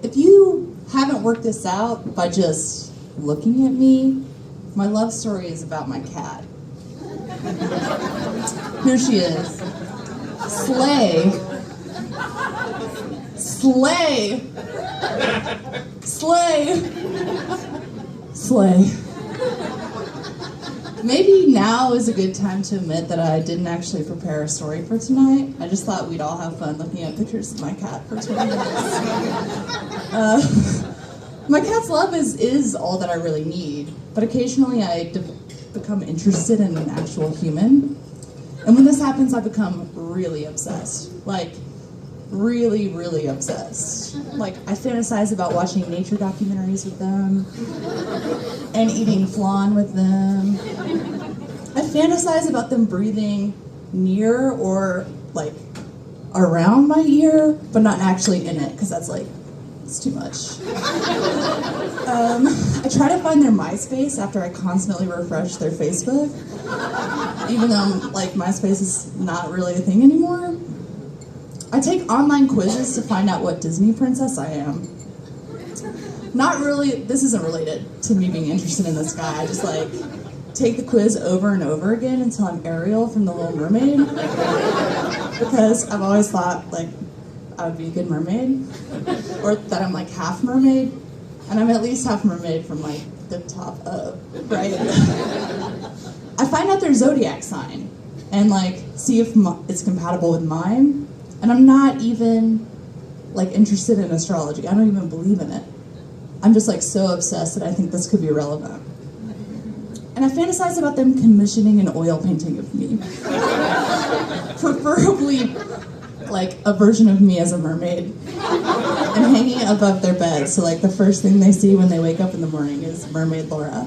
if you haven't worked this out by just looking at me, my love story is about my cat. Here she is. Slay. Slay. Slay. Slay. Maybe now is a good time to admit that I didn't actually prepare a story for tonight. I just thought we'd all have fun looking at pictures of my cat for 20 minutes. My cat's love is all that I really need, but occasionally I become interested in an actual human. And when this happens, I become really obsessed. Like, really, really obsessed. Like, I fantasize about watching nature documentaries with them and eating flan with them. I fantasize about them breathing near or, like, around my ear, but not actually in it, because that's, like, it's too much. I try to find their MySpace after I constantly refresh their Facebook, even though, like, MySpace is not really a thing anymore. I take online quizzes to find out what Disney princess I am. Not really, this isn't related to me being interested in this guy. I just, like, take the quiz over and over again until I'm Ariel from The Little Mermaid. Because I've always thought, like, I would be a good mermaid. Or that I'm, like, half mermaid. And I'm at least half mermaid from, like, the top up, right? I find out their zodiac sign and, like, see if it's compatible with mine. And I'm not even, like, interested in astrology. I don't even believe in it. I'm just, like, so obsessed that I think this could be relevant. And I fantasize about them commissioning an oil painting of me. Preferably, like, a version of me as a mermaid. And hanging it above their bed, so, like, the first thing they see when they wake up in the morning is Mermaid Laura.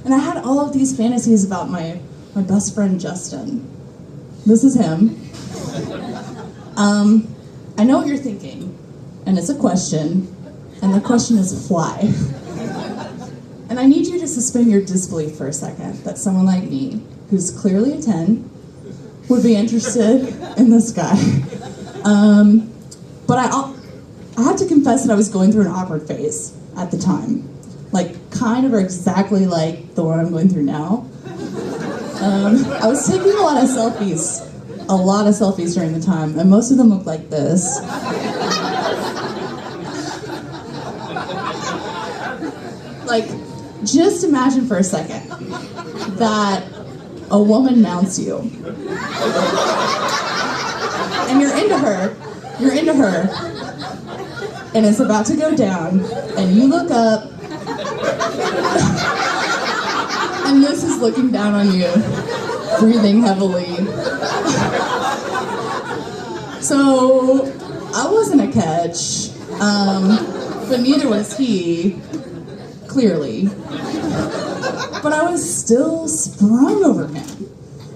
And I had all of these fantasies about my best friend, Justin. This is him. I know what you're thinking, and it's a question, and the question is fly. And I need you to suspend your disbelief for a second that someone like me, who's clearly a 10, would be interested in this guy. But I have to confess that I was going through an awkward phase at the time. Like, kind of or exactly like the one I'm going through now. I was taking a lot of selfies during the time, and most of them looked like this. Like, just imagine for a second that a woman mounts you. And you're into her, and it's about to go down, and you look up, and this is looking down on you, breathing heavily. So, I wasn't a catch, but neither was he, clearly. But I was still sprung over him.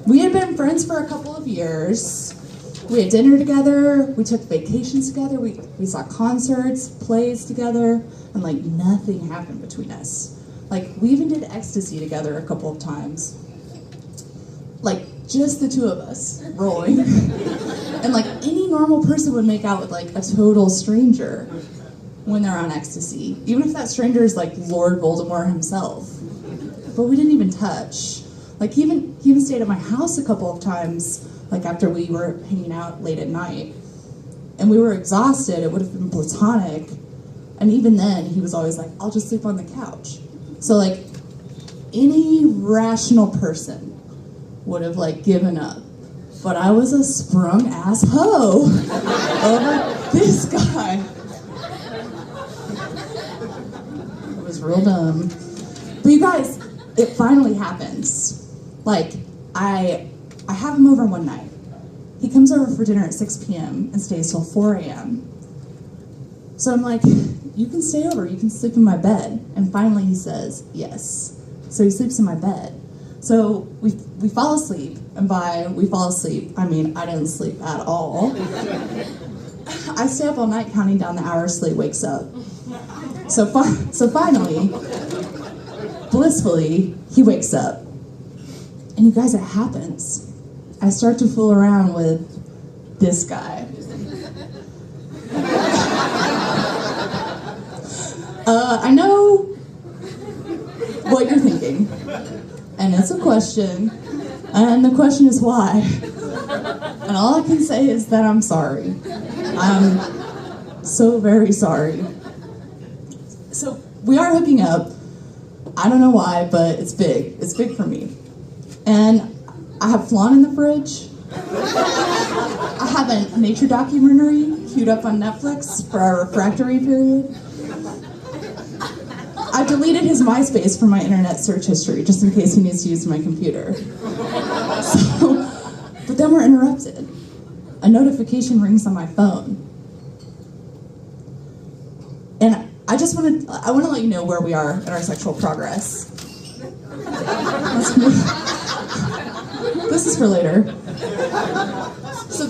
We had been friends for a couple of years. We had dinner together, we took vacations together, we saw concerts, plays together, and, like, nothing happened between us. Like, we even did ecstasy together a couple of times. Like, just the two of us, rolling. And, like, any normal person would make out with, like, a total stranger when they're on ecstasy, even if that stranger is, like, Lord Voldemort himself. But we didn't even touch. Like, he even stayed at my house a couple of times, like, after we were hanging out late at night. And we were exhausted. It would have been platonic. And even then, he was always like, I'll just sleep on the couch. So, like, any rational person would have, like, given up. But I was a sprung ass hoe over this guy. It was real dumb. But you guys, it finally happens. Like, I have him over one night. He comes over for dinner at 6 p.m. and stays till 4 a.m. So I'm like, you can stay over, you can sleep in my bed. And finally he says, yes. So he sleeps in my bed. So we fall asleep, and by we fall asleep, I mean I didn't sleep at all. I stay up all night counting down the hours till he wakes up. So finally, blissfully, he wakes up. And you guys, it happens. I start to fool around with this guy. I know what you're thinking, and it's a question, and the question is why. And all I can say is that I'm sorry. I'm so very sorry. So we are hooking up. I don't know why, but it's big. It's big for me. And I have flan in the fridge. I have a nature documentary queued up on Netflix for our refractory period. I deleted his MySpace from my internet search history just in case he needs to use my computer. But then we're interrupted. A notification rings on my phone. And I want to let you know where we are in our sexual progress. This is for later. So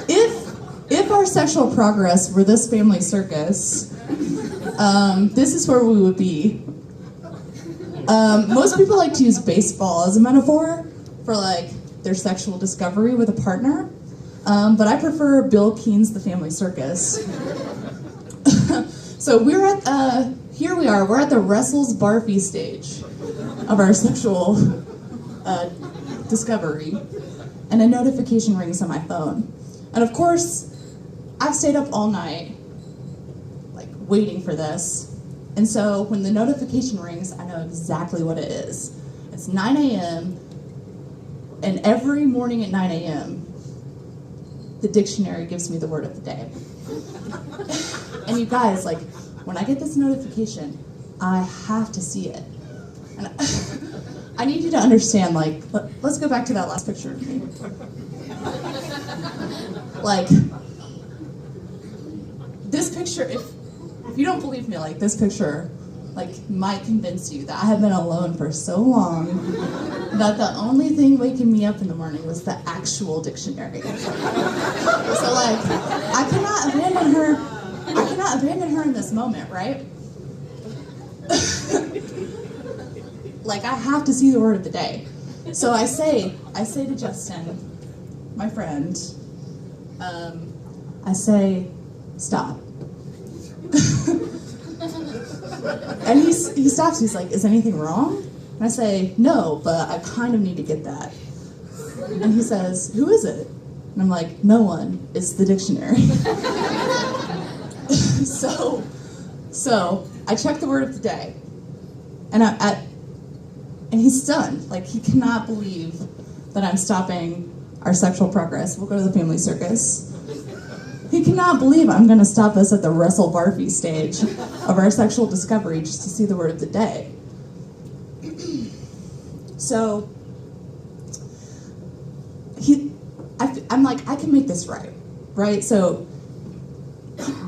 if our sexual progress were this family circus, this is where we would be. Most people like to use baseball as a metaphor for like their sexual discovery with a partner, but I prefer Bill Keene's The Family Circus. So we're at here we are. We're at the Wrestles Barfy stage of our sexual discovery, and a notification rings on my phone. And of course, I've stayed up all night, like waiting for this. And so when the notification rings, I know exactly what it is. It's 9 a.m. and every morning at 9 a.m. the dictionary gives me the word of the day. And you guys, like, when I get this notification, I have to see it. And I need you to understand, like, let's go back to that last picture of me. Like, this picture, if you don't believe me, like, this picture, like, might convince you that I have been alone for so long that the only thing waking me up in the morning was the actual dictionary. So, like, I cannot abandon her in this moment, right? Like, I have to see the word of the day. So I say to Justin, my friend, I say, stop. And he stops, he's like, is anything wrong? And I say, no, but I kind of need to get that. And he says, who is it? And I'm like, no one, it's the dictionary. So I check the word of the day, and and he's stunned. Like, he cannot believe that I'm stopping our sexual progress. We'll go to the family circus. He cannot believe I'm going to stop us at the Wrestle Barfy stage of our sexual discovery just to see the word of the day. So I'm like, I can make this right? So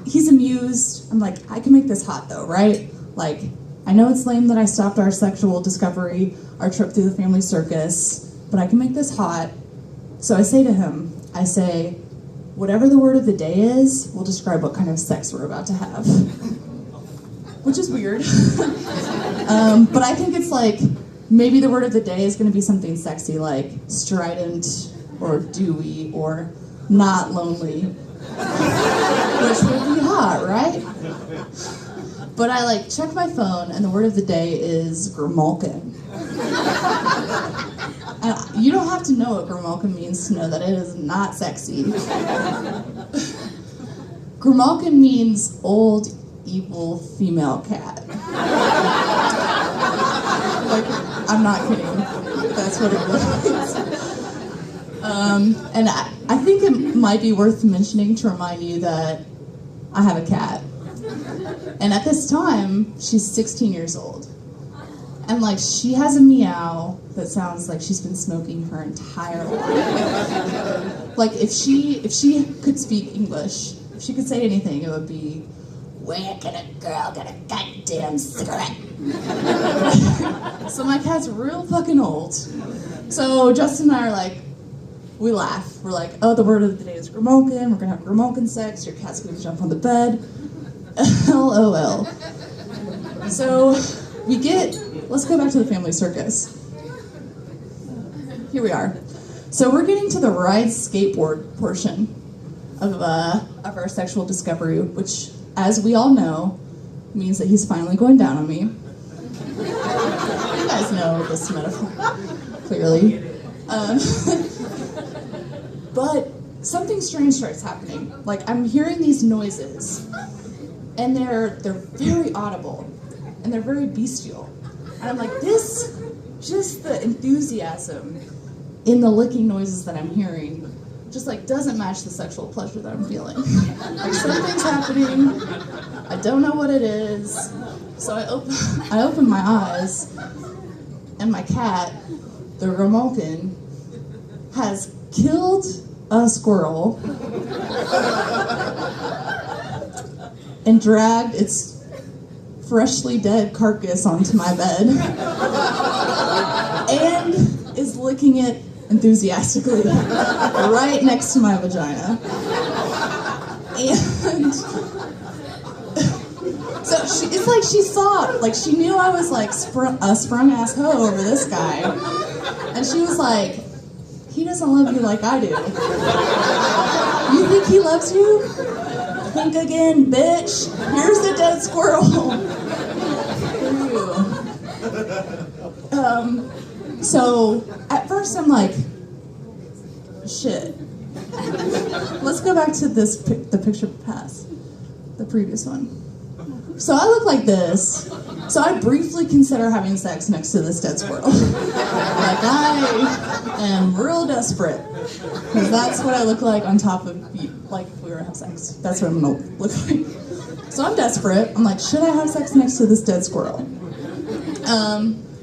he's amused. I'm like, I can make this hot though, right? Like, I know it's lame that I stopped our sexual discovery, our trip through the family circus, but I can make this hot. So I say to him, whatever the word of the day is, will describe what kind of sex we're about to have. Which is weird. But I think it's like, maybe the word of the day is going to be something sexy like strident or dewy or not lonely. Which would be hot, right? But I like check my phone and the word of the day is grimalkin. You don't have to know what grimalkin means to know that it is not sexy. Grimalkin means old, evil female cat. Like, I'm not kidding. That's what it means. And I think it might be worth mentioning to remind you that I have a cat. And at this time, she's 16 years old. And like, she has a meow that sounds like she's been smoking her entire life. Like, if she could speak English, if she could say anything, it would be, where can a girl get a goddamn cigarette? So my cat's real fucking old. So Justin and I are like, we laugh. We're like, oh, the word of the day is grimalkin. We're gonna have grimalkin sex. Your cat's gonna jump on the bed. LOL. So let's go back to the family circus. Here we are. So we're getting to the ride skateboard portion. of our sexual discovery, which, as we all know, means that he's finally going down on me. You guys know this metaphor, clearly. But something strange starts happening. Like, I'm hearing these noises, and they're very audible, and they're very bestial. And I'm like, just the enthusiasm in the licking noises that I'm hearing just like doesn't match the sexual pleasure that I'm feeling. Like, something's happening, I don't know what it is, so I open my eyes, and my cat, the Ramolkin, has killed a squirrel and dragged its freshly dead carcass onto my bed and is licking it enthusiastically right next to my vagina. And so it's like she saw, like she knew I was like a sprung ass hoe over this guy, and she was like, he doesn't love you like I do. You think he loves you? Think again, bitch. Here's the dead squirrel. So at first I'm like, shit. Let's go back to the picture past, the previous one. So I look like this. So I briefly consider having sex next to this dead squirrel. Like, I am real desperate, because that's what I look like on top of you. Like, if we were to have sex, that's what I'm gonna look like. So I'm desperate. I'm like, should I have sex next to this dead squirrel?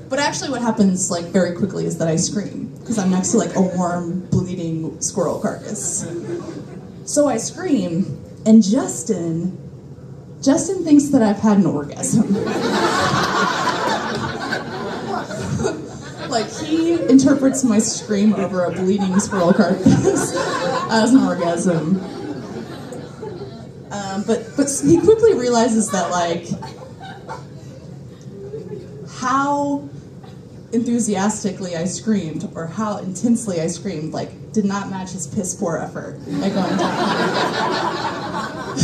But actually what happens like very quickly is that I scream, because I'm next to like a warm, bleeding squirrel carcass. So I scream, and Justin thinks that I've had an orgasm. Like, he interprets my scream over a bleeding squirrel carcass as an orgasm. But he quickly realizes that, like, how enthusiastically I screamed, or how intensely I screamed, like, did not match his piss poor effort at going down.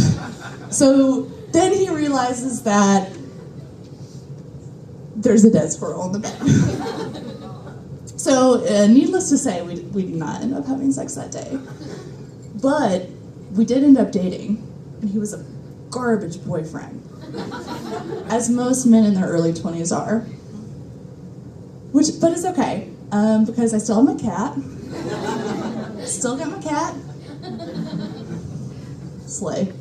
So then he realizes that there's a dead squirrel in the bed. So, needless to say, we did not end up having sex that day. But we did end up dating, and he was a garbage boyfriend, as most men in their early 20s are. But it's okay, because I still have my cat. Still got my cat. Slay.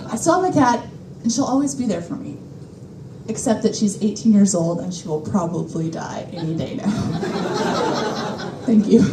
I still have my cat, and she'll always be there for me. Except that she's 18 years old, and she will probably die any day now. Thank you.